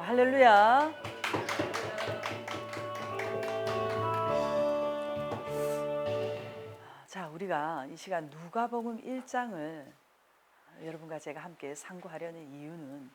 할렐루야. 자, 우리가 이 시간 누가복음 1장을 여러분과 제가 함께 상고하려는 이유는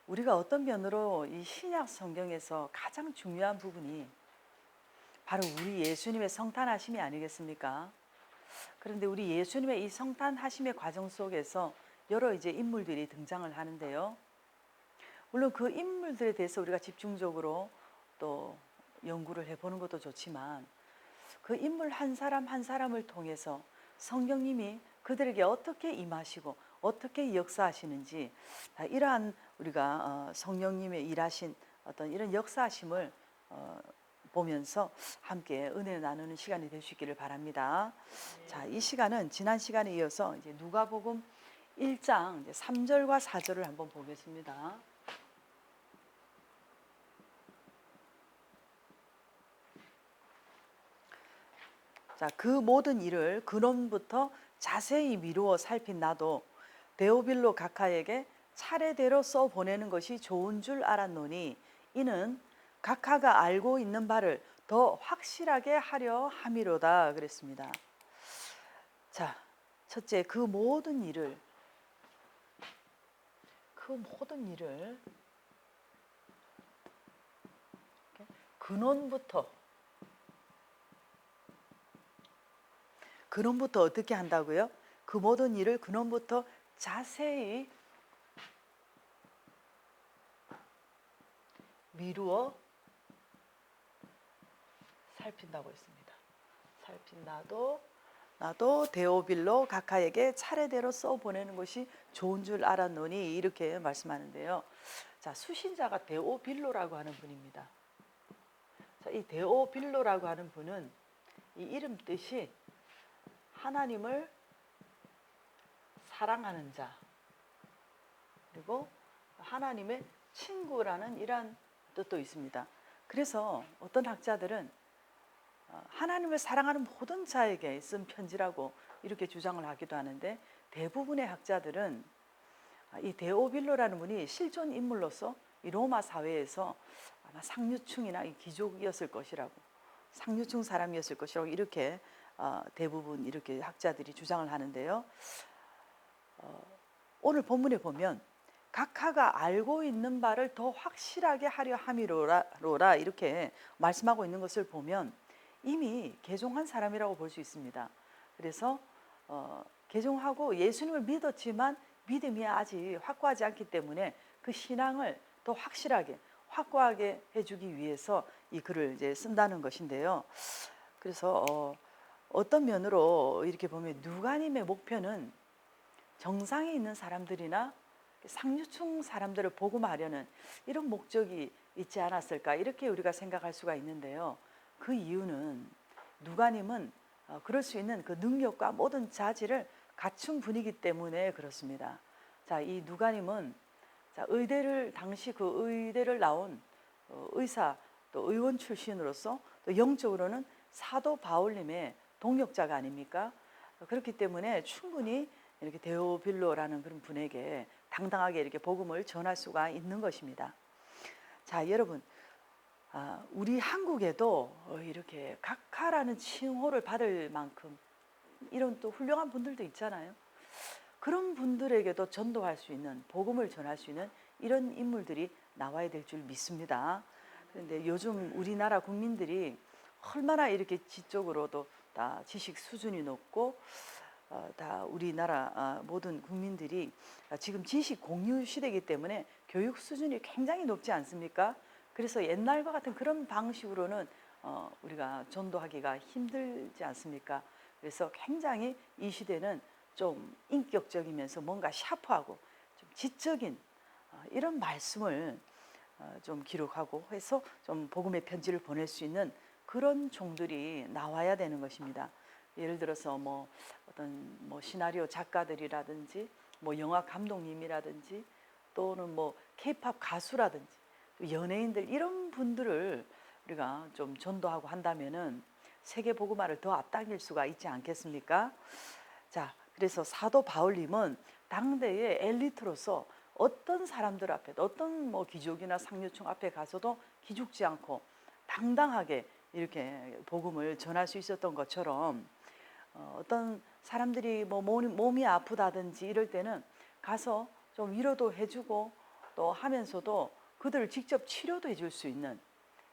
우리가 어떤 면으로 이 신약 성경에서 가장 중요한 부분이 바로 우리 예수님의 성탄하심이 아니겠습니까? 그런데 우리 예수님의 이 성탄하심의 과정 속에서 여러 이제 인물들이 등장을 하는데요. 물론 그 인물들에 대해서 우리가 집중적으로 또 연구를 해보는 것도 좋지만 그 인물 한 사람 한 사람을 통해서 성령님이 그들에게 어떻게 임하시고 어떻게 역사하시는지 이러한 우리가 성령님의 일하신 어떤 이런 역사하심을 보면서 함께 은혜 나누는 시간이 될 수 있기를 바랍니다. 자, 이 시간은 지난 시간에 이어서 이제 누가복음 1장 이제 3절과 4절을 한번 보겠습니다. 자, 그 모든 일을 근원부터 자세히 미루어 살핀 나도 데오빌로 각하에게 차례대로 써 보내는 것이 좋은 줄 알았노니 이는 각하가 알고 있는 바를 더 확실하게 하려 함이로다 그랬습니다. 자, 첫째 그 모든 일을 근원부터 어떻게 한다고요? 그 모든 일을 근원부터 자세히 미루어 살핀다고 했습니다. 살핀 나도 데오빌로 각하에게 차례대로 써 보내는 것이 좋은 줄 알았노니 이렇게 말씀하는데요. 자, 수신자가 데오빌로라고 하는 분입니다. 자, 이 데오빌로라고 하는 분은 이 이름 뜻이 하나님을 사랑하는 자 그리고 하나님의 친구라는 이러한 뜻도 있습니다. 그래서 어떤 학자들은 하나님을 사랑하는 모든 자에게 쓴 편지라고 이렇게 주장을 하기도 하는데 대부분의 학자들은 이 데오빌로라는 분이 실존 인물로서 이 로마 사회에서 아마 상류층이나 이 귀족이었을 것이라고 상류층 사람이었을 것이라고 이렇게 대부분 이렇게 학자들이 주장을 하는데요. 오늘 본문에 보면 각하가 알고 있는 바를 더 확실하게 하려 함이로라 이렇게 말씀하고 있는 것을 보면 이미 개종한 사람이라고 볼 수 있습니다. 그래서 개종하고 예수님을 믿었지만 믿음이 아직 확고하지 않기 때문에 그 신앙을 더 확고하게 해주기 위해서 이 글을 이제 쓴다는 것인데요. 그래서 어떤 면으로 이렇게 보면 누가님의 목표는 정상에 있는 사람들이나 상류층 사람들을 복음하려는 이런 목적이 있지 않았을까 이렇게 우리가 생각할 수가 있는데요. 그 이유는 누가님은 그럴 수 있는 그 능력과 모든 자질을 갖춘 분이기 때문에 그렇습니다. 자, 이 누가님은 당시 그 의대를 나온 의사 또 의원 출신으로서 또 영적으로는 사도 바울님의 동역자가 아닙니까? 그렇기 때문에 충분히 이렇게 데오빌로라는 그런 분에게 당당하게 이렇게 복음을 전할 수가 있는 것입니다. 자, 여러분, 우리 한국에도 이렇게 각하라는 칭호를 받을 만큼 이런 또 훌륭한 분들도 있잖아요. 그런 분들에게도 전도할 수 있는 복음을 전할 수 있는 이런 인물들이 나와야 될 줄 믿습니다. 그런데 요즘 우리나라 국민들이 얼마나 이렇게 지적으로도 다 지식 수준이 높고 다 우리나라 모든 국민들이 지금 지식 공유 시대이기 때문에 교육 수준이 굉장히 높지 않습니까? 그래서 옛날과 같은 그런 방식으로는 우리가 전도하기가 힘들지 않습니까? 그래서 굉장히 이 시대는 좀 인격적이면서 뭔가 샤프하고 좀 지적인 이런 말씀을 좀 기록하고 해서 좀 복음의 편지를 보낼 수 있는 그런 종들이 나와야 되는 것입니다. 예를 들어서 뭐 어떤 뭐 시나리오 작가들이라든지 뭐 영화 감독님이라든지 또는 뭐 케이팝 가수라든지 또 연예인들 이런 분들을 우리가 좀 전도하고 한다면은 세계 복음화를 더 앞당길 수가 있지 않겠습니까? 자, 그래서 사도 바울님은 당대의 엘리트로서 어떤 사람들 앞에도 어떤 뭐 귀족이나 상류층 앞에 가서도 기죽지 않고 당당하게 이렇게 복음을 전할 수 있었던 것처럼 어떤 사람들이 뭐 몸이 아프다든지 이럴 때는 가서 좀 위로도 해주고 또 하면서도 그들을 직접 치료도 해줄 수 있는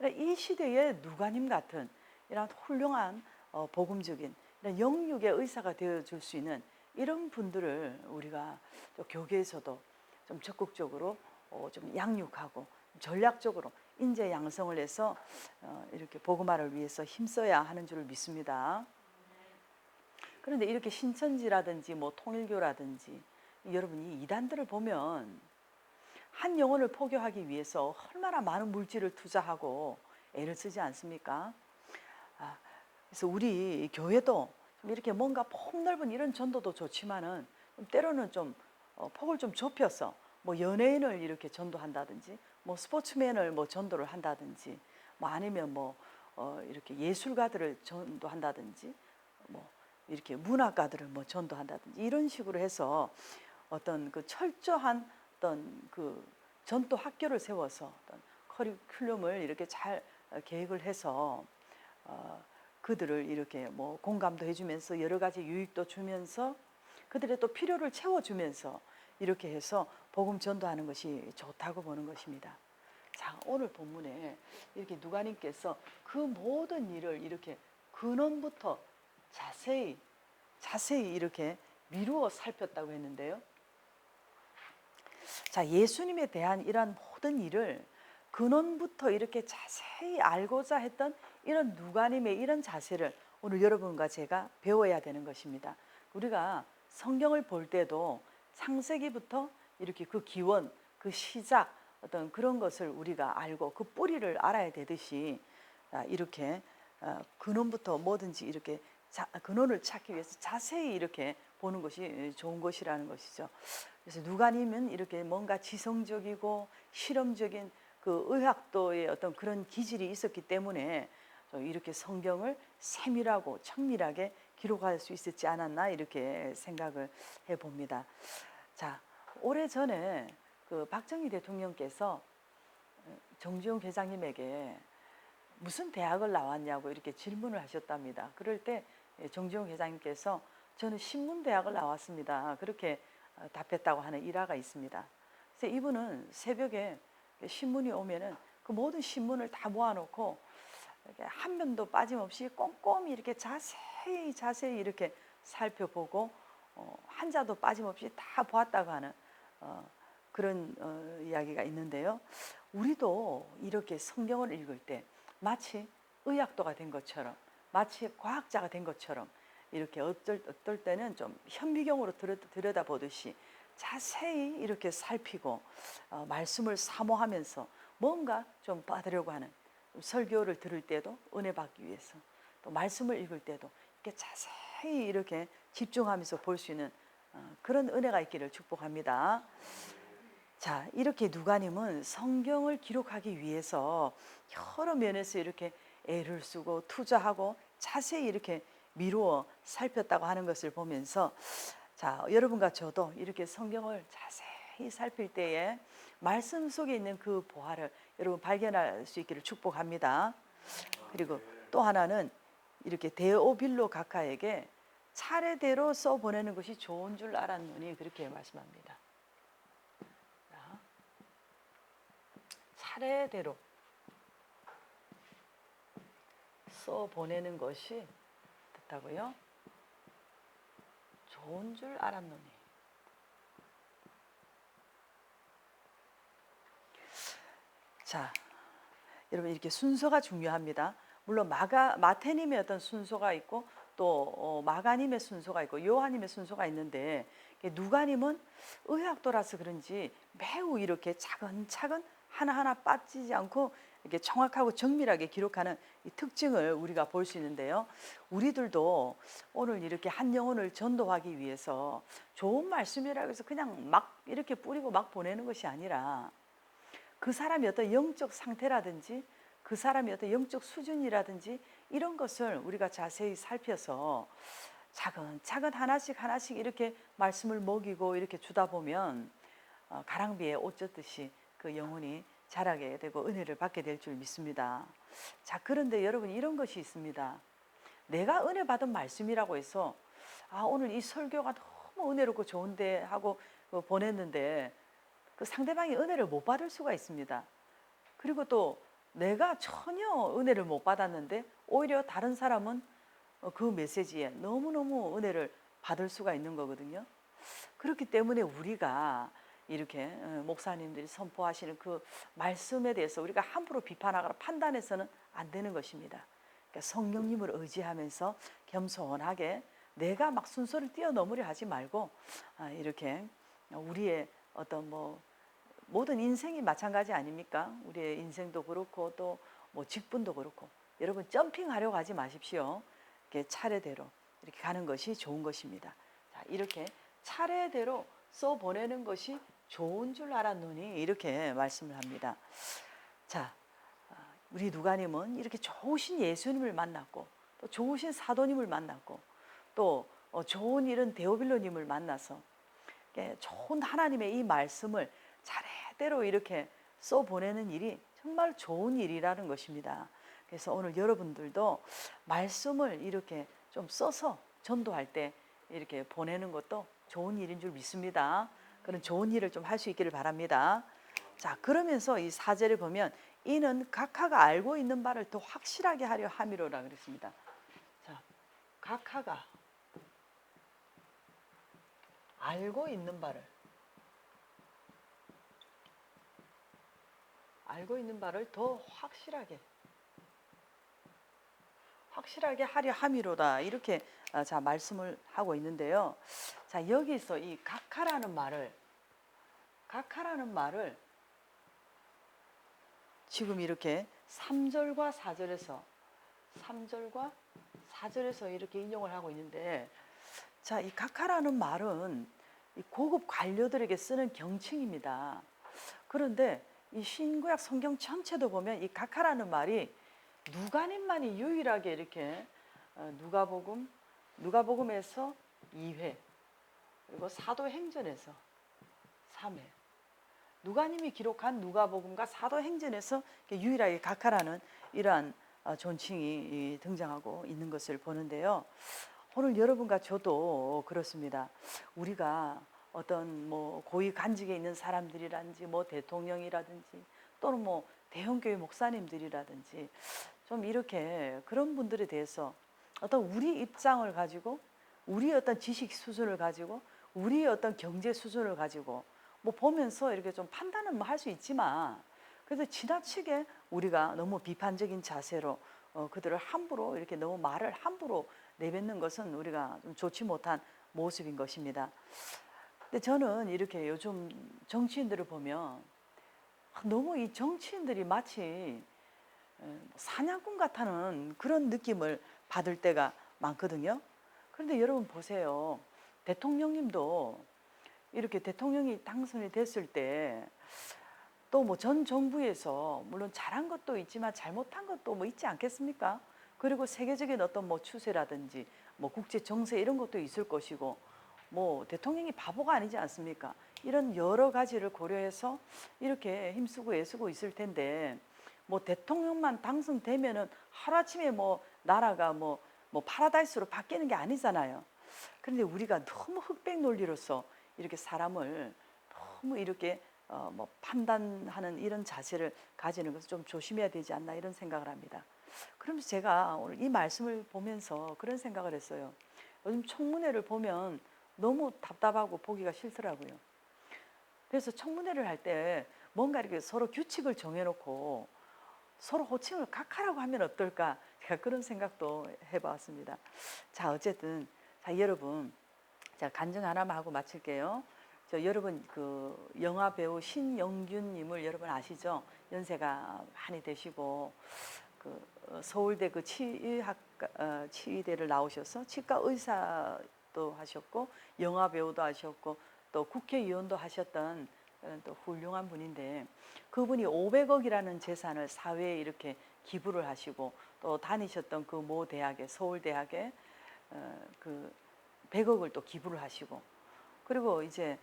이 시대의 누가님 같은 이런 훌륭한 복음적인 이런 영육의 의사가 되어줄 수 있는 이런 분들을 우리가 또 교계에서도 좀 적극적으로 좀 양육하고 전략적으로 인재 양성을 해서 이렇게 복음화를 위해서 힘써야 하는 줄을 믿습니다. 그런데 이렇게 신천지라든지 뭐 통일교라든지 여러분이 이 이단들을 보면 한 영혼을 포교하기 위해서 얼마나 많은 물질을 투자하고 애를 쓰지 않습니까? 그래서 우리 교회도 좀 이렇게 뭔가 폭넓은 이런 전도도 좋지만은 때로는 좀 폭을 좀 좁혀서 뭐 연예인을 이렇게 전도한다든지 뭐 스포츠맨을 뭐 전도를 한다든지 뭐 아니면 뭐 이렇게 예술가들을 전도한다든지 뭐 이렇게 문학가들을 뭐 전도한다든지 이런 식으로 해서 어떤 그 철저한 어떤 그 전도 학교를 세워서 어떤 커리큘럼을 이렇게 잘 계획을 해서 그들을 이렇게 뭐 공감도 해주면서 여러 가지 유익도 주면서 그들의 또 필요를 채워주면서 이렇게 해서 복음 전도하는 것이 좋다고 보는 것입니다. 자, 오늘 본문에 이렇게 누가님께서 그 모든 일을 이렇게 근원부터 자세히 이렇게 미루어 살폈다고 했는데요. 자, 예수님에 대한 이러한 모든 일을 근원부터 이렇게 자세히 알고자 했던 이런 누가님의 이런 자세를 오늘 여러분과 제가 배워야 되는 것입니다. 우리가 성경을 볼 때도 창세기부터 이렇게 그 기원, 그 시작 어떤 그런 것을 우리가 알고 그 뿌리를 알아야 되듯이 이렇게 근원부터 뭐든지 이렇게 근원을 찾기 위해서 자세히 이렇게 보는 것이 좋은 것이라는 것이죠. 그래서 누가님은 이렇게 뭔가 지성적이고 실험적인 그 의학도의 어떤 그런 기질이 있었기 때문에 이렇게 성경을 세밀하고 청밀하게 기록할 수 있었지 않았나 이렇게 생각을 해봅니다. 자, 오래전에 그 박정희 대통령께서 정주영 회장님에게 무슨 대학을 나왔냐고 이렇게 질문을 하셨답니다. 그럴 때 정주영 회장님께서 저는 신문대학을 나왔습니다. 그렇게 답했다고 하는 일화가 있습니다. 그래서 이분은 새벽에 신문이 오면은 그 모든 신문을 다 모아놓고 한 면도 빠짐없이 꼼꼼히 이렇게 자세히 이렇게 살펴보고 한자도 빠짐없이 다 보았다고 하는 그런 이야기가 있는데요. 우리도 이렇게 성경을 읽을 때 마치 의학도가 된 것처럼 마치 과학자가 된 것처럼 이렇게 어떨 때는 좀 현미경으로 들여다보듯이 자세히 이렇게 살피고 말씀을 사모하면서 뭔가 좀 받으려고 하는 설교를 들을 때도 은혜 받기 위해서 또 말씀을 읽을 때도 이렇게 자세히 이렇게 집중하면서 볼 수 있는 그런 은혜가 있기를 축복합니다. 자, 이렇게 누가님은 성경을 기록하기 위해서 여러 면에서 이렇게 애를 쓰고 투자하고 자세히 이렇게 미루어 살폈다고 하는 것을 보면서 자, 여러분과 저도 이렇게 성경을 자세히 살필 때에 말씀 속에 있는 그 보화를 여러분 발견할 수 있기를 축복합니다. 그리고 또 하나는 이렇게 데오빌로 각하에게 차례대로 써보내는 것이 좋은 줄 알았노니 그렇게 말씀합니다. 차례대로 써보내는 것이 좋다고요? 좋은 줄 알았노니. 자, 여러분 이렇게 순서가 중요합니다. 물론 마태님의 어떤 순서가 있고 또 마가님의 순서가 있고 요한님의 순서가 있는데 누가님은 의학도라서 그런지 매우 이렇게 차근차근 하나하나 빠지지 않고 이렇게 정확하고 정밀하게 기록하는 이 특징을 우리가 볼 수 있는데요. 우리들도 오늘 이렇게 한 영혼을 전도하기 위해서 좋은 말씀이라고 해서 그냥 막 이렇게 뿌리고 막 보내는 것이 아니라 그 사람의 어떤 영적 상태라든지 그 사람의 어떤 영적 수준이라든지 이런 것을 우리가 자세히 살펴서 차근차근 하나씩 이렇게 말씀을 먹이고 이렇게 주다 보면 가랑비에 옷 젖듯이 그 영혼이 자라게 되고 은혜를 받게 될 줄 믿습니다. 자, 그런데 여러분 이런 것이 있습니다. 내가 은혜 받은 말씀이라고 해서 오늘 이 설교가 너무 은혜롭고 좋은데 하고 보냈는데 그 상대방이 은혜를 못 받을 수가 있습니다. 그리고 또 내가 전혀 은혜를 못 받았는데 오히려 다른 사람은 그 메시지에 너무너무 은혜를 받을 수가 있는 거거든요. 그렇기 때문에 우리가 이렇게 목사님들이 선포하시는 그 말씀에 대해서 우리가 함부로 비판하거나 판단해서는 안 되는 것입니다. 그러니까 성령님을 의지하면서 겸손하게 내가 막 순서를 뛰어넘으려 하지 말고 이렇게 우리의 어떤 모든 인생이 마찬가지 아닙니까? 우리의 인생도 그렇고 또 직분도 그렇고 여러분 점핑하려고 하지 마십시오. 이렇게 차례대로 이렇게 가는 것이 좋은 것입니다. 자, 이렇게 차례대로 써 보내는 것이 좋은 줄 알았노니 이렇게 말씀을 합니다. 자, 우리 누가님은 이렇게 좋으신 예수님을 만났고 또 좋으신 사도님을 만났고 또 좋은 이런 데오빌로님을 만나서 좋은 하나님의 이 말씀을 차례대로 이렇게 써 보내는 일이 정말 좋은 일이라는 것입니다. 그래서 오늘 여러분들도 말씀을 이렇게 좀 써서 전도할 때 이렇게 보내는 것도 좋은 일인 줄 믿습니다. 그런 좋은 일을 좀 할 수 있기를 바랍니다. 자, 그러면서 이 4절에 보면 이는 각하가 알고 있는 바를 더 확실하게 하려 함이로라 그랬습니다. 자, 각하가 알고 있는 바를 더 확실하게 하려 함이로다 이렇게 자 말씀을 하고 있는데요. 자, 여기서 이 각하라는 말을 지금 이렇게 3절과 4절에서 이렇게 인용을 하고 있는데, 자, 이 각하라는 말은 이 고급 관료들에게 쓰는 경칭입니다. 그런데 이 신구약 성경 전체도 보면 이 각하라는 말이 누가님만이 유일하게 이렇게 누가복음에서 2회 그리고 사도행전에서 3회 누가님이 기록한 누가복음과 사도행전에서 유일하게 각하라는 이러한 존칭이 등장하고 있는 것을 보는데요. 오늘 여러분과 저도 그렇습니다. 우리가 어떤 고위 간직에 있는 사람들이라든지 대통령이라든지 또는 대형교회 목사님들이라든지 좀 이렇게 그런 분들에 대해서 어떤 우리 입장을 가지고 우리의 어떤 지식 수준을 가지고 우리의 어떤 경제 수준을 가지고 보면서 이렇게 좀 판단은 할 수 있지만 그래서 지나치게 우리가 너무 비판적인 자세로 그들을 함부로 이렇게 너무 말을 함부로 내뱉는 것은 우리가 좀 좋지 못한 모습인 것입니다. 근데 저는 이렇게 요즘 정치인들을 보면 너무 이 정치인들이 마치 사냥꾼 같다는 그런 느낌을 받을 때가 많거든요. 그런데 여러분 보세요. 대통령님도 이렇게 대통령이 당선이 됐을 때 또 전 정부에서 물론 잘한 것도 있지만 잘못한 것도 있지 않겠습니까? 그리고 세계적인 어떤 추세라든지 국제 정세 이런 것도 있을 것이고 대통령이 바보가 아니지 않습니까? 이런 여러 가지를 고려해서 이렇게 힘쓰고 애쓰고 있을 텐데 대통령만 당선되면은 하루아침에 나라가 파라다이스로 바뀌는 게 아니잖아요. 그런데 우리가 너무 흑백 논리로서 이렇게 사람을 너무 이렇게 판단하는 이런 자세를 가지는 것을 좀 조심해야 되지 않나 이런 생각을 합니다. 그러면서 제가 오늘 이 말씀을 보면서 그런 생각을 했어요. 요즘 청문회를 보면 너무 답답하고 보기가 싫더라고요. 그래서 청문회를 할 때 뭔가 이렇게 서로 규칙을 정해놓고 서로 호칭을 각하라고 하면 어떨까? 제가 그런 생각도 해봤습니다. 자, 어쨌든 여러분, 제가 간증 하나만 하고 마칠게요. 여러분 그 영화 배우 신영균님을 여러분 아시죠? 연세가 많이 되시고 서울대 그 치의대를 나오셔서 치과 의사도 하셨고 영화 배우도 하셨고 또 국회의원도 하셨던 또 훌륭한 분인데 그분이 500억이라는 재산을 사회에 이렇게 기부를 하시고 또 다니셨던 그 모 대학에 서울대학에 그 100억을 또 기부를 하시고 그리고 이제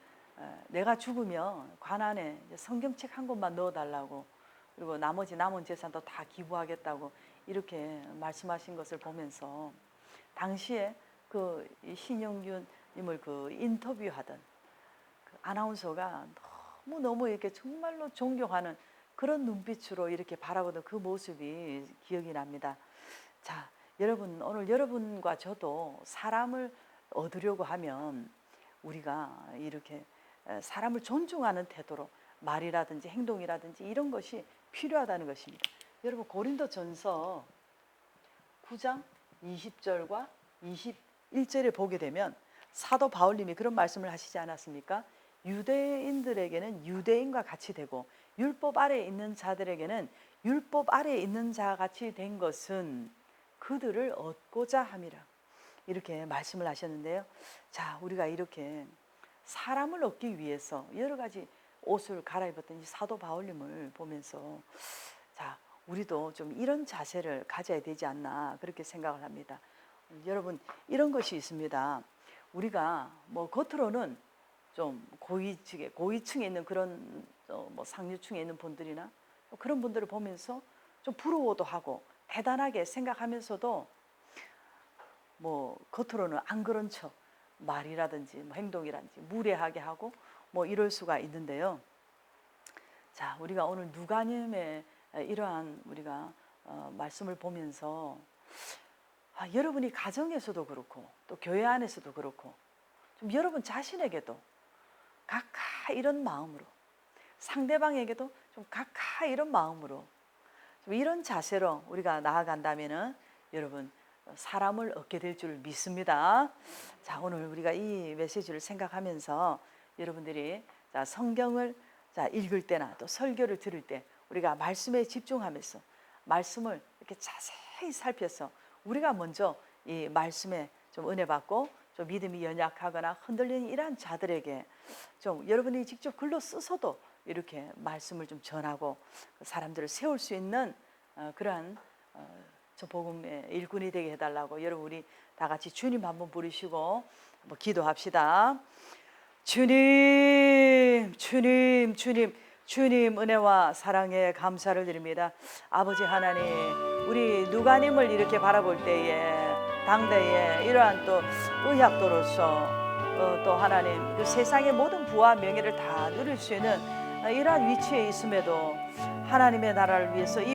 내가 죽으면 관 안에 성경책 한 권만 넣어달라고, 그리고 나머지 남은 재산도 다 기부하겠다고 이렇게 말씀하신 것을 보면서, 당시에 그 신영균님을 그 인터뷰하던 그 아나운서가 너무너무 이렇게 정말로 존경하는 그런 눈빛으로 이렇게 바라보던 그 모습이 기억이 납니다. 자, 여러분, 오늘 여러분과 저도 사람을 얻으려고 하면 우리가 이렇게 사람을 존중하는 태도로 말이라든지 행동이라든지 이런 것이 필요하다는 것입니다. 여러분, 고린도전서 9장 20절과 21절에 보게 되면 사도 바울님이 그런 말씀을 하시지 않았습니까? 유대인들에게는 유대인과 같이 되고 율법 아래에 있는 자들에게는 율법 아래에 있는 자 같이 된 것은 그들을 얻고자 함이라, 이렇게 말씀을 하셨는데요. 자, 우리가 이렇게 사람을 얻기 위해서 여러 가지 옷을 갈아입었던 이 사도 바울님을 보면서, 자, 우리도 좀 이런 자세를 가져야 되지 않나 그렇게 생각을 합니다. 여러분, 이런 것이 있습니다. 우리가 뭐 겉으로는 좀 고위층에 있는 그런 뭐 상류층에 있는 분들이나 그런 분들을 보면서 좀 부러워도 하고 대단하게 생각하면서도 뭐 겉으로는 안 그런 척 말이라든지 뭐 행동이라든지 무례하게 하고 뭐 이럴 수가 있는데요. 자, 우리가 오늘 누가님의 이러한 우리가 말씀을 보면서 여러분이 가정에서도 그렇고 또 교회 안에서도 그렇고 좀 여러분 자신에게도 각하 이런 마음으로, 상대방에게도 좀 각하 이런 마음으로 좀 이런 자세로 우리가 나아간다면은 여러분 사람을 얻게 될 줄 믿습니다. 자, 오늘 우리가 이 메시지를 생각하면서 여러분들이 자, 성경을 자, 읽을 때나 또 설교를 들을 때 우리가 말씀에 집중하면서 말씀을 이렇게 자세히 살펴서 우리가 먼저 이 말씀에 좀 은혜 받고 좀 믿음이 연약하거나 흔들리는 이러한 자들에게 좀 여러분이 직접 글로 써서도 이렇게 말씀을 좀 전하고 사람들을 세울 수 있는 그러한 저 복음의 일꾼이 되게 해달라고, 여러분 우리 다 같이 주님 한번 부르시고 한번 기도합시다. 주님, 주님, 주님, 주님 은혜와 사랑에 감사를 드립니다. 아버지 하나님, 우리 누가님을 이렇게 바라볼 때에 당대에 이러한 또 의학도로서 또 하나님 그 세상의 모든 부와 명예를 다 누릴 수 있는 이러한 위치에 있음에도 하나님의 나라를 위해서 이